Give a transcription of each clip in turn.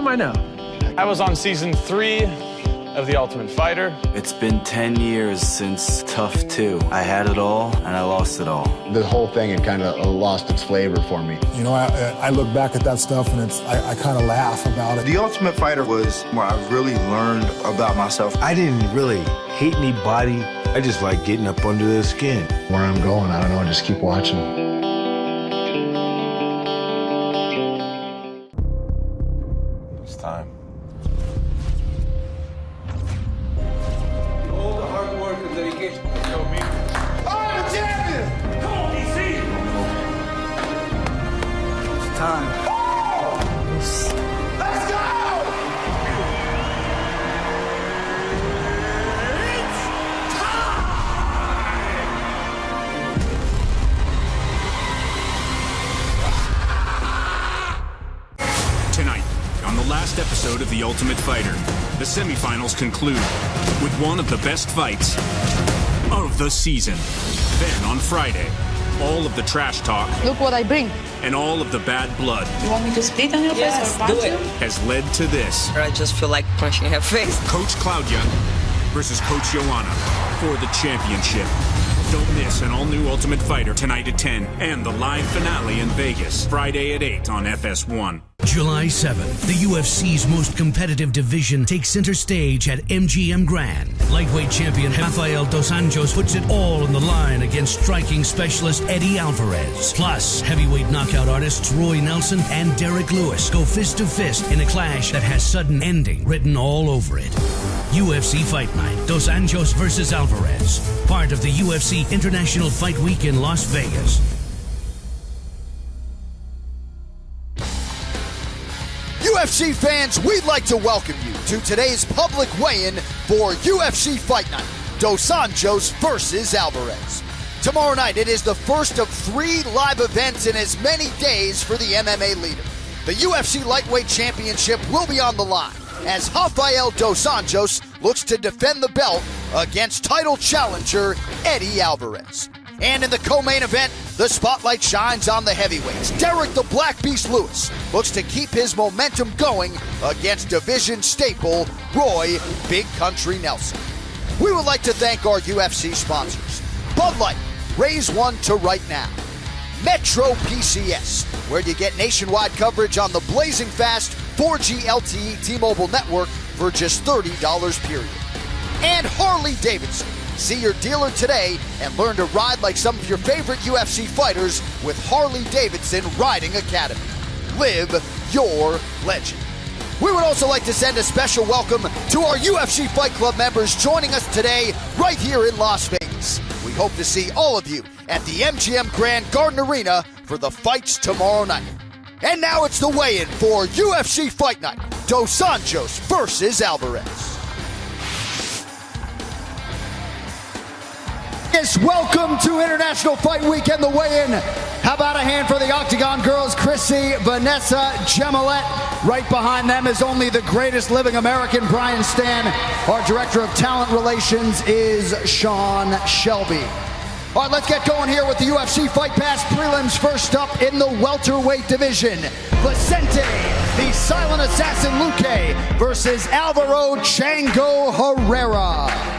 I know? I was on season 3 of The Ultimate Fighter. It's been 10 years since Tough 2. I had it all, and I lost it all. The whole thing had kind of lost its flavor for me. You know, I look back at that stuff, and I kind of laugh about it. The Ultimate Fighter was where I really learned about myself. I didn't really hate anybody. I just like getting up under their skin. Where I'm going, I don't know, just keep watching. It's time. All the hard work and dedication. Yo, me. I'm a champion! Come on, DC! It's time. Let's go! Tonight, on the last episode of The Ultimate Fighter, the semifinals conclude with one of the best fights of the season. Then on Friday, all of the trash talk Look what I bring. and all of the bad blood You want me to spit on your face or punch you? has led to this. I just feel like punching her face. Coach Claudia versus Coach Joanna for the championship. Don't miss an all-new Ultimate Fighter tonight at 10 and the live finale in Vegas Friday at 8 on FS1. July 7th, the UFC's most competitive division takes center stage at MGM Grand. Lightweight champion Rafael Dos Anjos puts it all on the line against striking specialist Eddie Alvarez. Plus, heavyweight knockout artists Roy Nelson and Derek Lewis go fist to fist in a clash that has sudden ending written all over it. UFC Fight Night, Dos Anjos versus Alvarez. Part of the UFC International Fight Week in Las Vegas. UFC fans, we'd like to welcome you to today's public weigh-in for UFC Fight Night, Dos Anjos versus Alvarez. Tomorrow night, it is the first of 3 live events in as many days for the MMA leader. The UFC Lightweight Championship will be on the line as Rafael Dos Anjos looks to defend the belt against title challenger Eddie Alvarez. And in the co-main event, the spotlight shines on the heavyweights. Derek the Black Beast Lewis looks to keep his momentum going against division staple Roy Big Country Nelson. We would like to thank our UFC sponsors: Bud Light, raise one to right now; Metro PCS, where you get nationwide coverage on the blazing fast 4G LTE T-Mobile network for just $30 period; and Harley Davidson. See your dealer today and learn to ride like some of your favorite UFC fighters with Harley Davidson Riding Academy. Live your legend. We would also like to send a special welcome to our UFC Fight Club members joining us today right here in Las Vegas. We hope to see all of you at the MGM Grand Garden Arena for the fights tomorrow night. And now it's the weigh-in for UFC Fight Night, Dos Anjos versus Alvarez. Yes, welcome to International Fight Weekend, the weigh-in. How about a hand for the Octagon girls, Chrissy, Vanessa, Gemilette. Right behind them is only the greatest living American, Brian Stan. Our Director of Talent Relations is Sean Shelby. All right, let's get going here with the UFC Fight Pass prelims. First up in the welterweight division, Vicente, the silent assassin Luque, versus Alvaro Chango Herrera.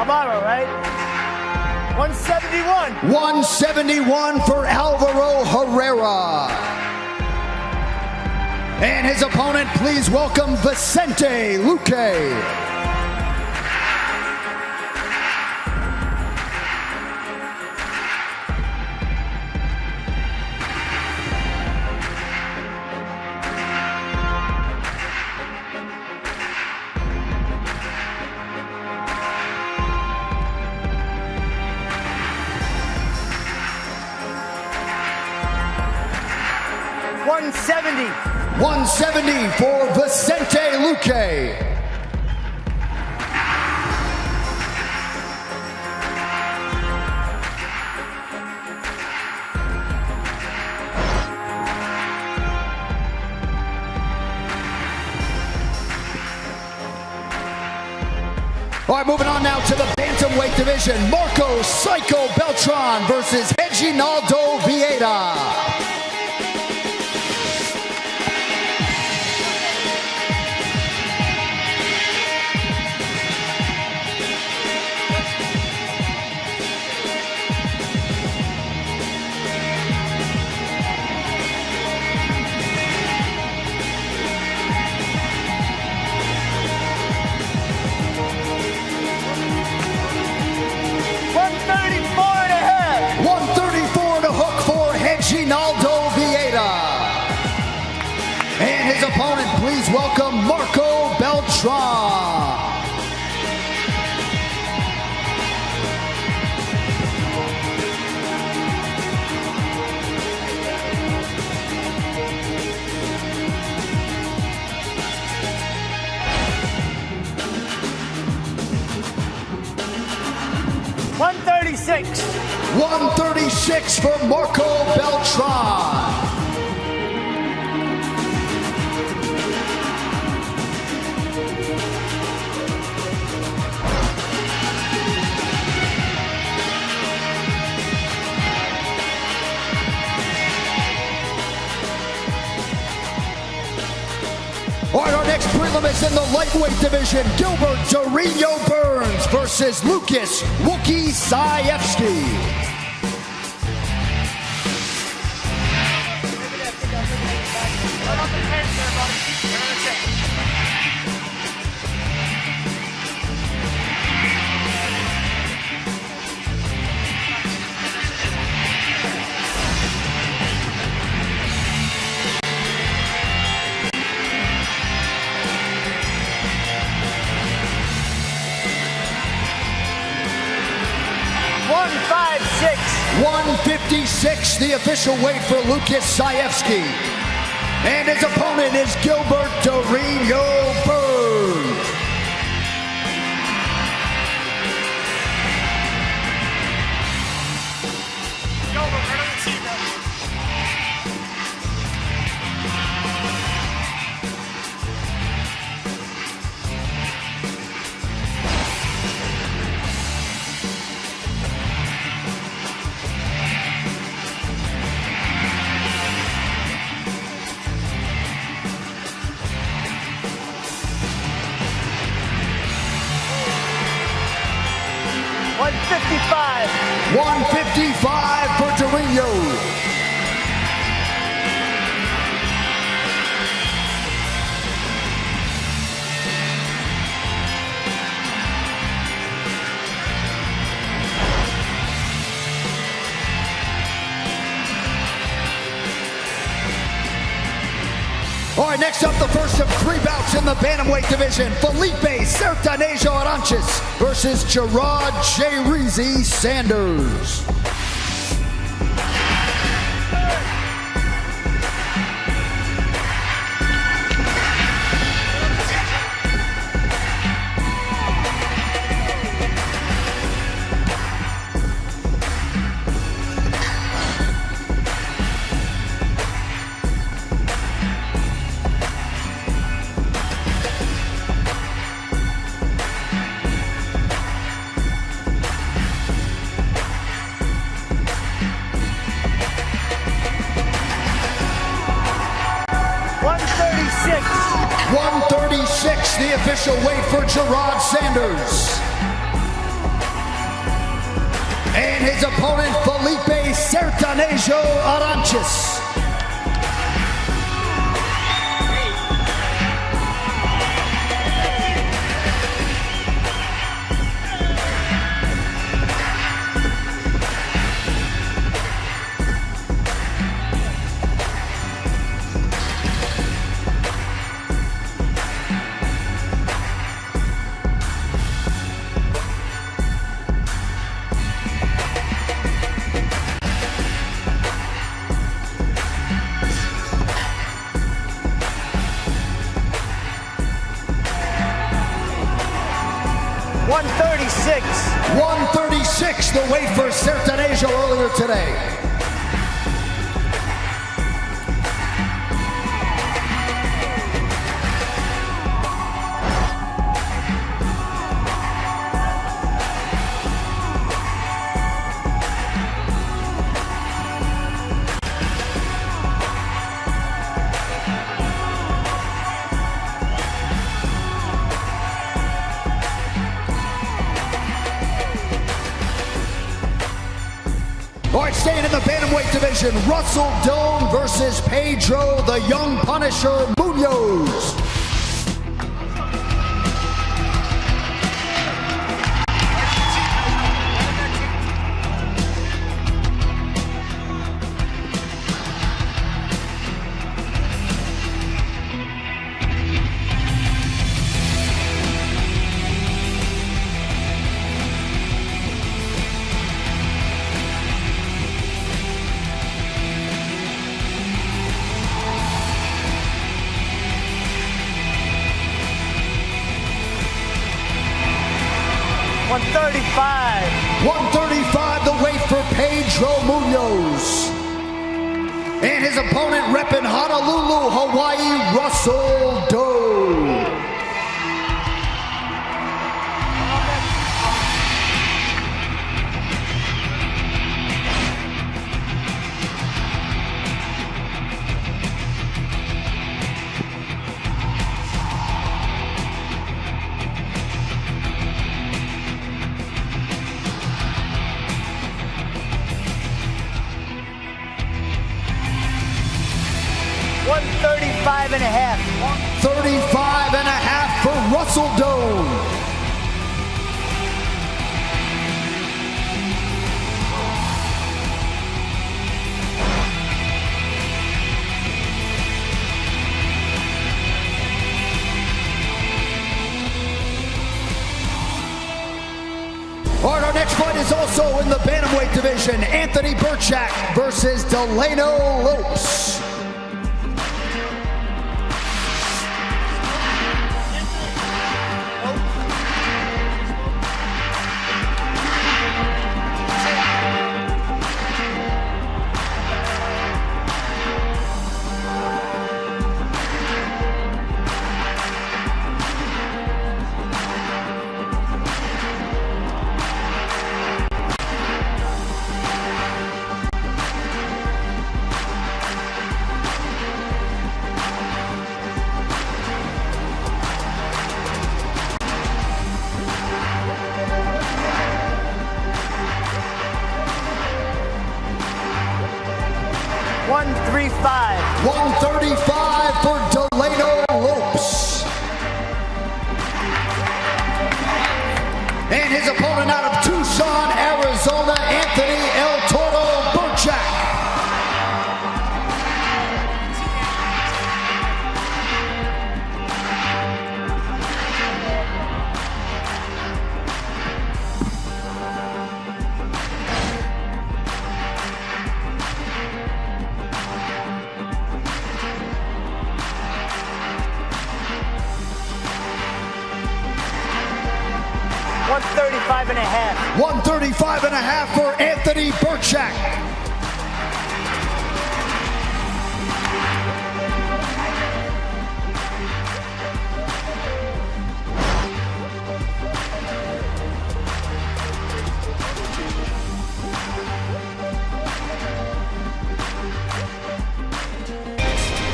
Amaro, right? 171. 171 for Alvaro Herrera. And his opponent, please welcome Vicente Luque. 170. 170 for Vicente Luque. All right, moving on now to the bantamweight division. Marco Psycho Beltran versus Reginaldo Vieira. Reginaldo Vieira. And his opponent, please welcome Marco Beltran. $136 for Marco Beltran. All right, our next prelim is in the lightweight division. Gilbert Dorino Burns versus Lucas Wookie Sayevsky. $156, the official weight for Lucas Sayevsky. And his opponent is Gilbert Dorino Burns. $155 for Dorino. All right, next up, the first of three bouts in the bantamweight division. Felipe Sertanejo Aranches versus Gerard J. Reezy Sanders. $136, the official weight for Gerard Sanders. And his opponent, Felipe Sertanejo Aranches. 136, the weight for Sertanejo earlier today. All right, staying in the bantamweight division, Russell Doan versus Pedro the Young Punisher Munoz. $135, the weight for Pedro Munoz. And his opponent repping Honolulu, Hawaii, Russell Doan. $135 and a half for Russell Doan. All right, our next fight is also in the bantamweight division. Anthony Burchak versus Delano Lopes. $135 for Delano Lopes. And his opponent out of Tucson, Arizona, Anthony El Toro Burchak. $135 and a half for Anthony Burchak.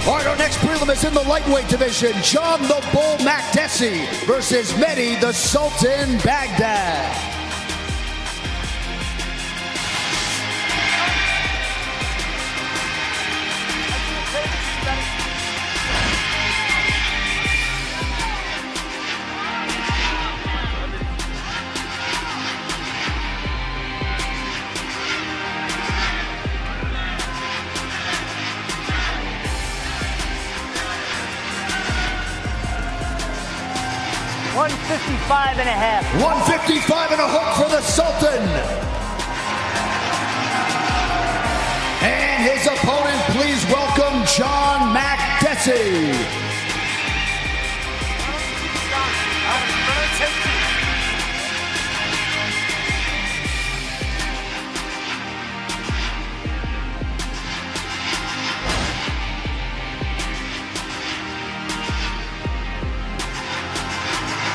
All right, our next prelim is in the lightweight division. John the Bull Makdessi versus Mehdi the Sultan Baghdad. $155 and a half. $155 and a hook for the Sultan. And his opponent, please welcome John Makdessi.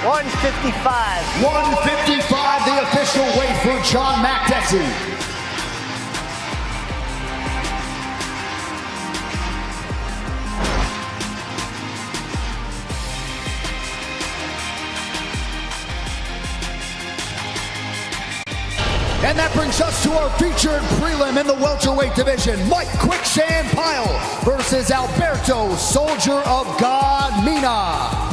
155. 155, the official weight for John Makdessi. And that brings us to our featured prelim in the welterweight division. Mike Quicksand Pyle versus Alberto Soldier of God Mina.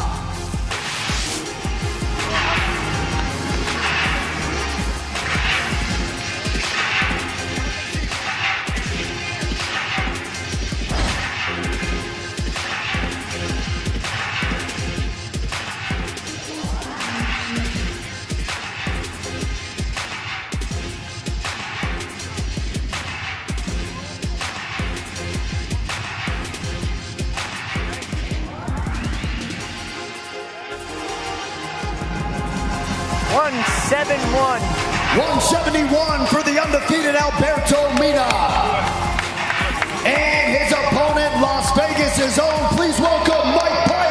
$171. 171 for the undefeated Alberto Mina. And his opponent, Las Vegas' own, please welcome Mike Pyle.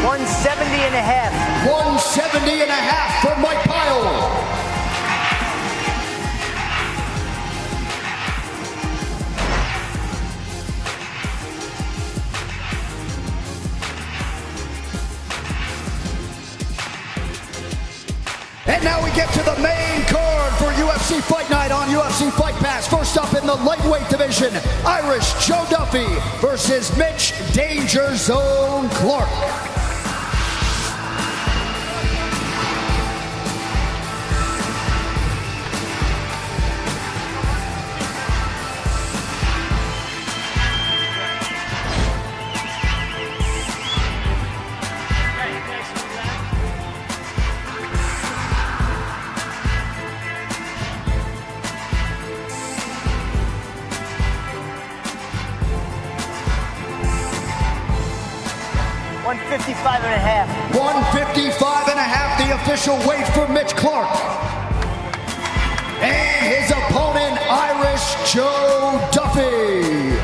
$170 and a half. 170 and a half for Mike Pyle. And now we get to the main card for UFC Fight Night on UFC Fight Pass. First up in the lightweight division, Irish Joe Duffy versus Mitch Danger Zone Clark. $155 and a half. 155 and a half, the official weight for Mitch Clark. And his opponent, Irish Joe Duffy.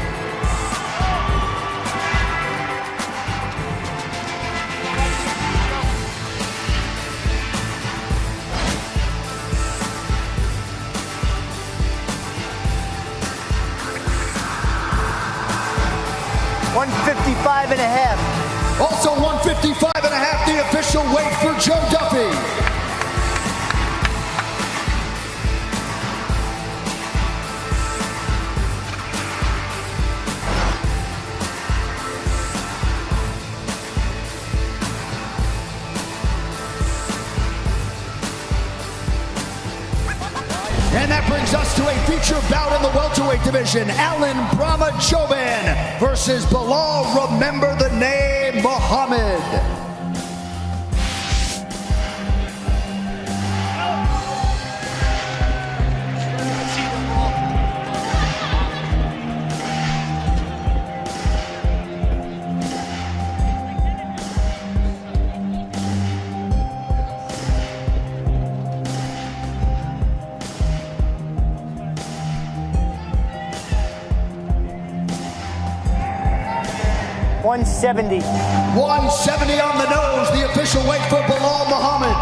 $155 and a half. Also 155 and a half, the official weight for Joe Duffy. And that brings us to a feature bout in the welterweight division. Alan Brahma Choban versus Bilal Remember the Name Muhammad. $170. 170 on the nose, the official weight for Bilal Muhammad.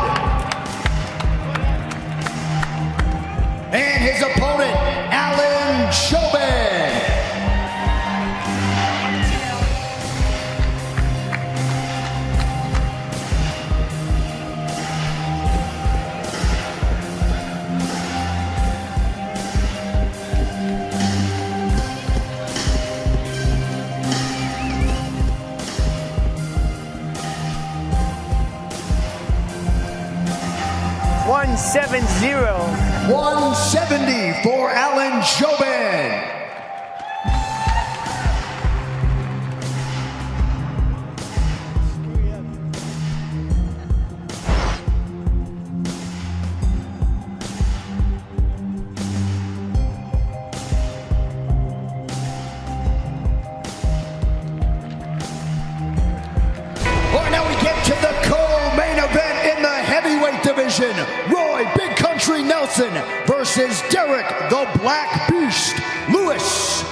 And his opponent, Alan Choban. $170 for Alan Choban. Nelson versus Derek the Black Beast Lewis.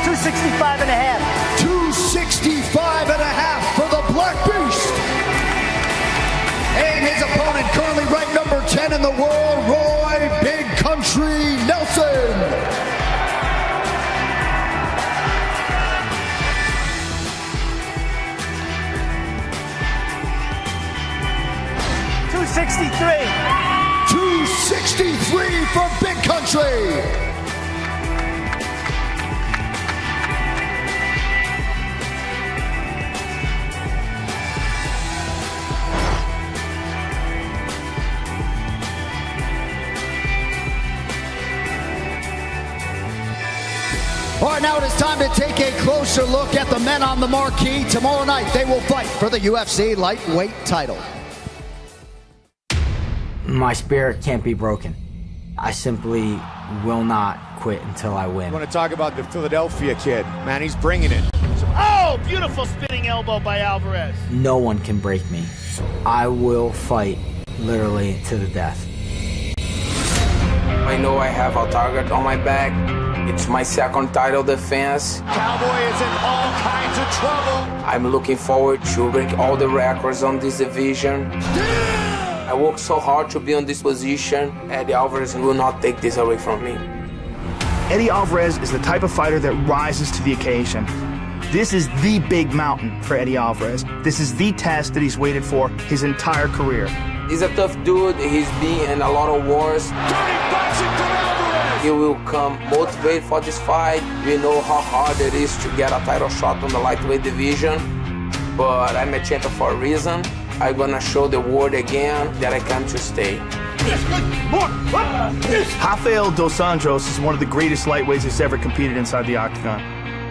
$265 and a half. $265 and a half for the Black Beast. And his opponent, currently ranked number 10 in the world, Roy Big Country Nelson. $263. $263 for Big Country. All right, now it is time to take a closer look at the men on the marquee. Tomorrow night, they will fight for the UFC lightweight title. My spirit can't be broken. I simply will not quit until I win. I want to talk about the Philadelphia kid. Man, he's bringing it. Oh, beautiful spinning elbow by Alvarez. No one can break me. I will fight literally to the death. I know I have a target on my back. It's my second title defense. Cowboy is in all kinds of trouble. I'm looking forward to break all the records on this division. I worked so hard to be in this position. Eddie Alvarez will not take this away from me. Eddie Alvarez is the type of fighter that rises to the occasion. This is the big mountain for Eddie Alvarez. This is the test that he's waited for his entire career. He's a tough dude. He's been in a lot of wars. He will come motivated for this fight. We know how hard it is to get a title shot on the lightweight division, but I'm a champion for a reason. I'm gonna show the world again that I come to stay. Rafael Dos Anjos is one of the greatest lightweights that's ever competed inside the octagon.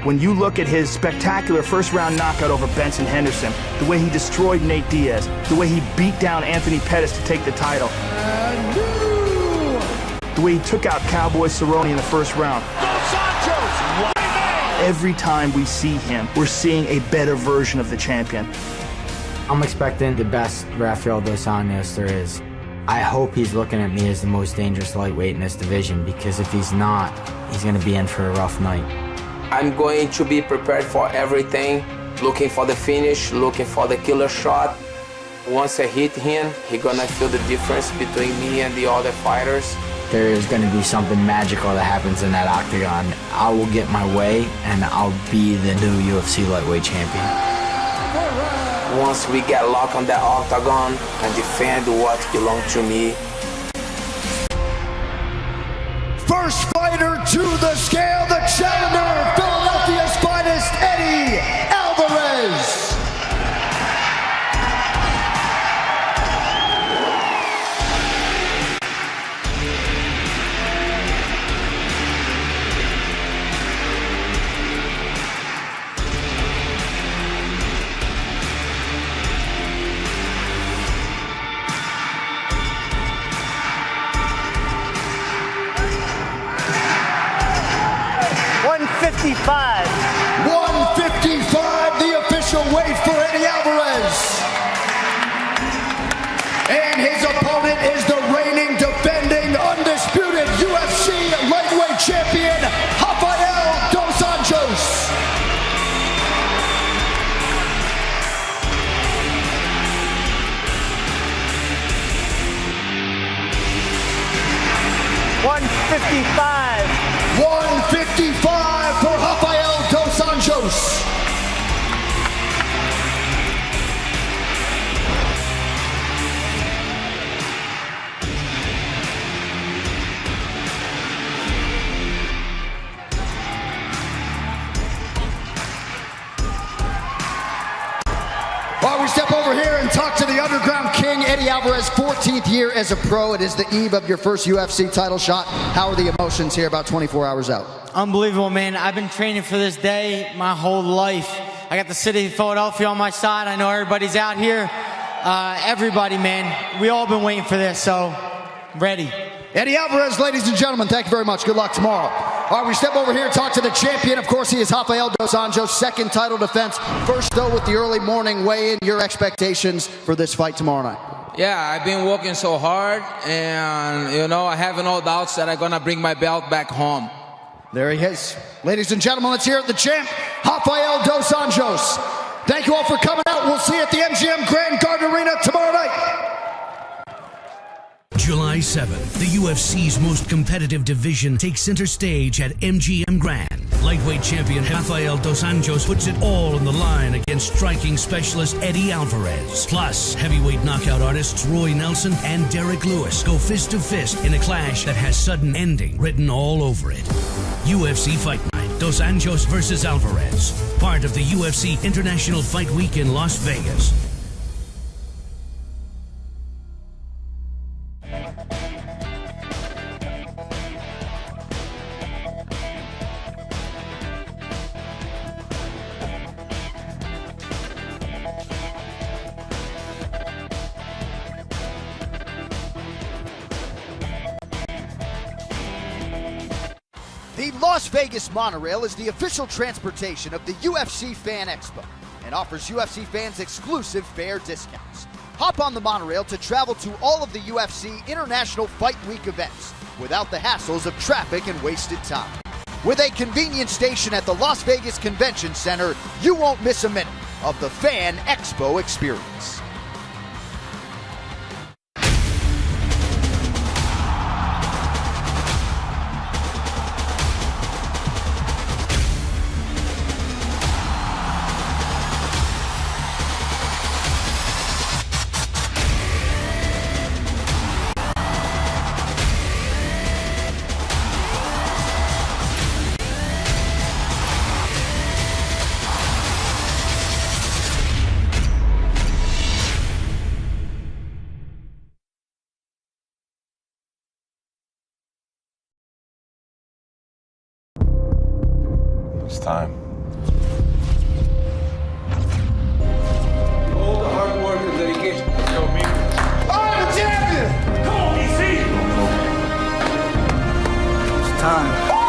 When you look at his spectacular first-round knockout over Benson Henderson, the way he destroyed Nate Diaz, the way he beat down Anthony Pettis to take the title, the way he took out Cowboy Cerrone in the first round. Every time we see him, we're seeing a better version of the champion. I'm expecting the best Rafael Dos Anjos there is. I hope he's looking at me as the most dangerous lightweight in this division, because if he's not, he's going to be in for a rough night. I'm going to be prepared for everything, looking for the finish, looking for the killer shot. Once I hit him, he's gonna feel the difference between me and the other fighters. There is going to be something magical that happens in that octagon. I will get my way, and I'll be the new UFC lightweight champion. Once we get locked on that octagon and defend what belongs to me. First fighter to the scale, the challenger, Philadelphia's finest, Eddie Alvarez. $155. $155, the official weight for Eddie Alvarez. And his opponent is the reigning, defending, undisputed UFC lightweight champion, Rafael Dos Anjos. $155. $155 for Rafael Dos Anjos. While we step over here and talk to the Underground King, Eddie Alvarez, 14th year as a pro. It is the eve of your first UFC title shot. How are the emotions here about 24 hours out? Unbelievable, man. I've been training for this day my whole life. I got the city of Philadelphia on my side. I know everybody's out here. everybody, man. We all been waiting for this, so ready. Eddie Alvarez, ladies and gentlemen, thank you very much. Good luck tomorrow. All right, we step over here and talk to the champion. Of course, he is Rafael dos Anjos, second title defense. First, though, with the early morning weigh-in, your expectations for this fight tomorrow night? Yeah, I've been working so hard, and, you know, I have no doubts that I'm going to bring my belt back home. There he is. Ladies and gentlemen, let's hear it, the champ, Rafael dos Anjos. Thank you all for coming out. We'll see you at the MGM Grand Garden Arena tomorrow night. July 7th, the UFC's most competitive division takes center stage at MGM Grand. Lightweight champion Rafael dos Anjos puts it all on the line against striking specialist Eddie Alvarez. Plus, heavyweight knockout artists Roy Nelson and Derek Lewis go fist to fist in a clash that has sudden ending written all over it. UFC Fight Night, Dos Anjos versus Alvarez. Part of the UFC International Fight Week in Las Vegas. The Las Vegas monorail is the official transportation of the UFC Fan Expo and offers UFC fans exclusive fare discounts. Hop on the monorail to travel to all of the UFC International Fight Week events without the hassles of traffic and wasted time. With a convenient station at the Las Vegas Convention Center, you won't miss a minute of the Fan Expo experience. It's time. All the hard work and dedication. Yo, me. I'm the champion! Come on, EC! It's time.